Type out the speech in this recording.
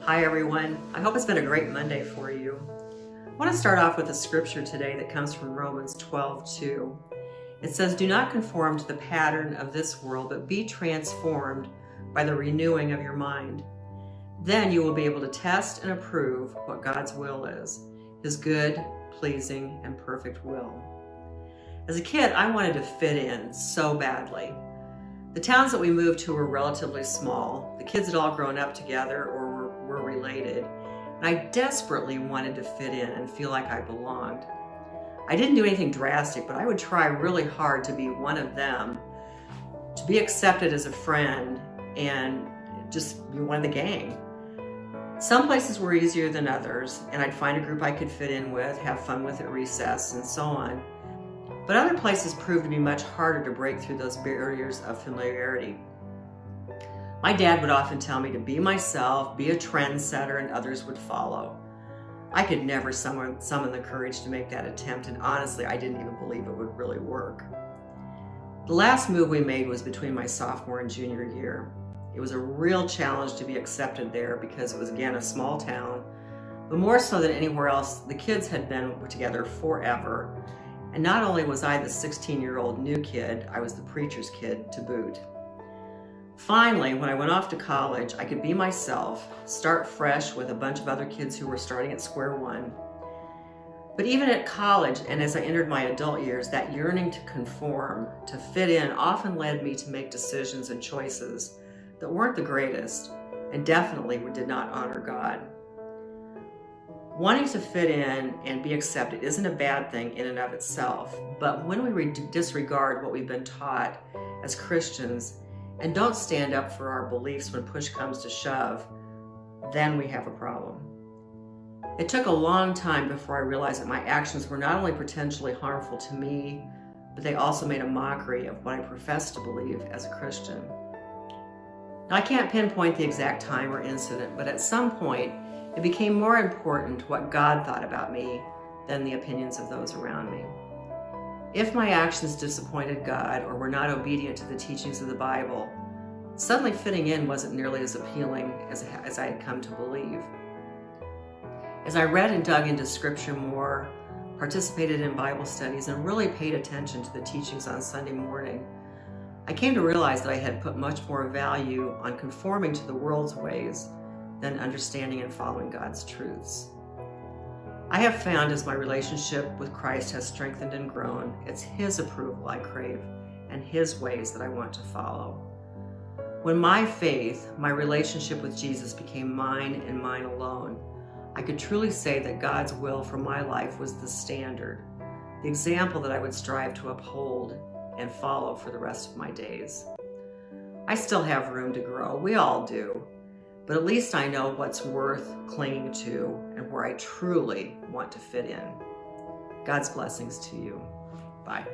Hi everyone, I hope it's been a great Monday for you. I want to start off with a scripture today that comes from Romans 12:2. It says, "Do not conform to the pattern of this world, but be transformed by the renewing of your mind. Then you will be able to test and approve what God's will is, His good, pleasing, and perfect will." As a kid, I wanted to fit in so badly. The towns that we moved to were relatively small. The kids had all grown up together or were related, and I desperately wanted to fit in and feel like I belonged. I didn't do anything drastic, but I would try really hard to be one of them, to be accepted as a friend, and just be one of the gang. Some places were easier than others, and I'd find a group I could fit in with, have fun with at recess, and so on. But other places proved to be much harder to break through those barriers of familiarity. My dad would often tell me to be myself, be a trendsetter, and others would follow. I could never summon the courage to make that attempt, and honestly, I didn't even believe it would really work. The last move we made was between my sophomore and junior year. It was a real challenge to be accepted there because it was, again, a small town, but more so than anywhere else, the kids had been together forever. And not only was I the 16-year-old new kid, I was the preacher's kid to boot. Finally, when I went off to college, I could be myself, start fresh with a bunch of other kids who were starting at square one. But even at college, and as I entered my adult years, that yearning to conform, to fit in, often led me to make decisions and choices that weren't the greatest, and definitely did not honor God. Wanting to fit in and be accepted isn't a bad thing in and of itself, but when we disregard what we've been taught as Christians and don't stand up for our beliefs when push comes to shove, then we have a problem. It took a long time before I realized that my actions were not only potentially harmful to me, but they also made a mockery of what I profess to believe as a Christian. Now, I can't pinpoint the exact time or incident, but at some point, it became more important what God thought about me than the opinions of those around me. If my actions disappointed God or were not obedient to the teachings of the Bible, suddenly fitting in wasn't nearly as appealing as I had come to believe. As I read and dug into Scripture more, participated in Bible studies, and really paid attention to the teachings on Sunday morning, I came to realize that I had put much more value on conforming to the world's ways than understanding and following God's truths. I have found as my relationship with Christ has strengthened and grown, it's His approval I crave and His ways that I want to follow. When my faith, my relationship with Jesus became mine and mine alone, I could truly say that God's will for my life was the standard, the example that I would strive to uphold and follow for the rest of my days. I still have room to grow, we all do. But at least I know what's worth clinging to and where I truly want to fit in. God's blessings to you. Bye.